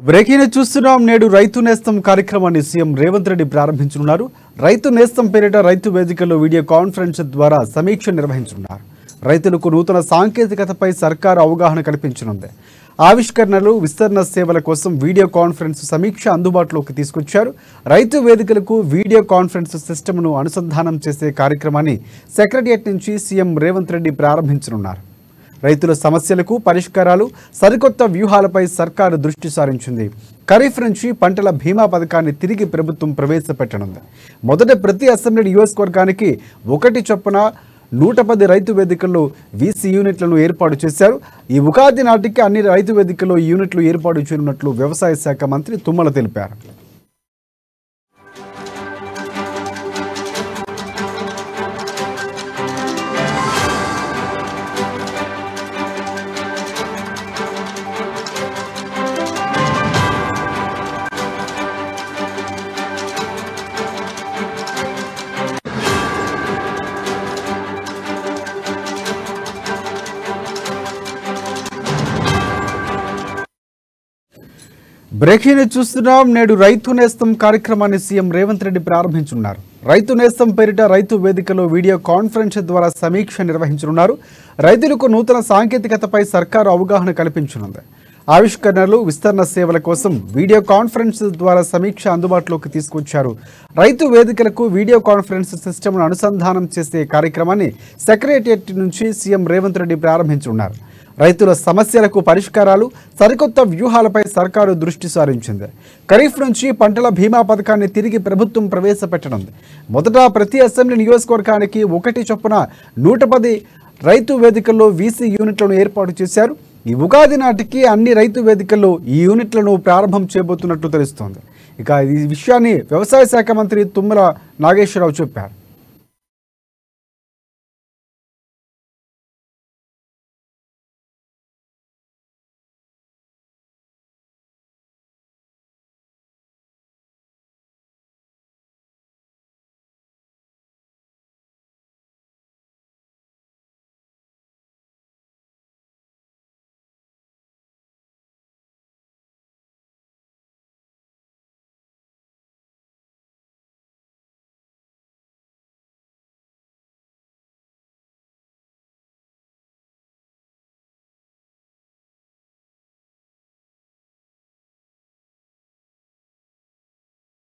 Breaking చూస్తున్నాం. నేడు రైతు నేస్తం కార్యక్రమాన్ని సీఎం రేవంత్ రెడ్డి ప్రారంభించనున్నారు. రైతు నేస్తం పేరిట రైతు వేదికలో వీడియో కాన్ఫరెన్స్ ద్వారా సమీక్ష నిర్వహించనున్నారు. రైతులకు నూతన సాంకేతికతపై సర్కారు అవగాహన కల్పించనుంది. ఆవిష్కరణలు, విస్తరణ సేవల కోసం వీడియో కాన్ఫరెన్స్ సమీక్ష అందుబాటులోకి తీసుకొచ్చారు. రైతు వేదికలకు వీడియో కాన్ఫరెన్స్ సిస్టమ్ను అనుసంధానం చేసే కార్యక్రమాన్ని సెక్రటేరియట్ నుంచి సీఎం రేవంత్ రెడ్డి ప్రారంభించనున్నారు. రైతుల సమస్యలకు పరిష్కారాలు, సరికొత్త వ్యూహాలపై సర్కారు దృష్టి సారించింది. ఖరీఫ్ నుంచి పంటల బీమా పథకాన్ని తిరిగి ప్రభుత్వం ప్రవేశపెట్టనుంది. మొదట ప్రతి అసెంబ్లీ నియోజకవర్గానికి 1 చొప్పున 110 రైతు వేదికల్లో వీసీ యూనిట్లను ఏర్పాటు చేశారు. ఈ ఉగాది నాటికి అన్ని రైతు వేదికల్లో యూనిట్లు ఏర్పాటు చేయనున్నట్లు వ్యవసాయ శాఖ మంత్రి తుమ్మల తెలిపారు. బ్రేకింగ్ చూస్తున్నాం. నేడు రైతు నేస్తం కార్యక్రమాన్ని సీఎం రేవంత్ రెడ్డి ప్రారంభించనున్నారు. రైతు నేస్తం పేరిట రైతు వేదికలో వీడియో కాన్ఫరెన్స్ ద్వారా సమీక్ష నిర్వహించనున్నారు. రైతులకు నూతన సాంకేతికతపై సర్కారు అవగాహన కల్పించనుంది. ఆవిష్కరణలు, విస్తరణ సేవల కోసం వీడియో కాన్ఫరెన్స్ ద్వారా సమీక్ష అందుబాటులోకి తీసుకొచ్చారు. రైతు వేదికలకు వీడియో కాన్ఫరెన్స్ సిస్టమ్ను అనుసంధానం చేసే కార్యక్రమాన్ని సెక్రటేరియట్ నుంచి సీఎం రేవంత్ రెడ్డి ప్రారంభించనున్నారు. రైతుల సమస్యలకు పరిష్కారాలు, సరికొత్త వ్యూహాలపై సర్కారు దృష్టి సారించింది. ఖరీఫ్ నుంచి పంటల బీమా పథకాన్ని తిరిగి ప్రభుత్వం ప్రవేశపెట్టనుంది. మొదట ప్రతి అసెంబ్లీ నియోజకవర్గానికి 1 చొప్పున 110 రైతు వేదికల్లో వీసీ యూనిట్లను ఏర్పాటు చేశారు. ఈ ఉగాది నాటికి అన్ని రైతు వేదికల్లో ఈ యూనిట్లను ప్రారంభం చేయబోతున్నట్లు తెలుస్తోంది. ఇక ఈ విషయాన్ని వ్యవసాయ శాఖ మంత్రి తుమ్మల నాగేశ్వరరావు చెప్పారు.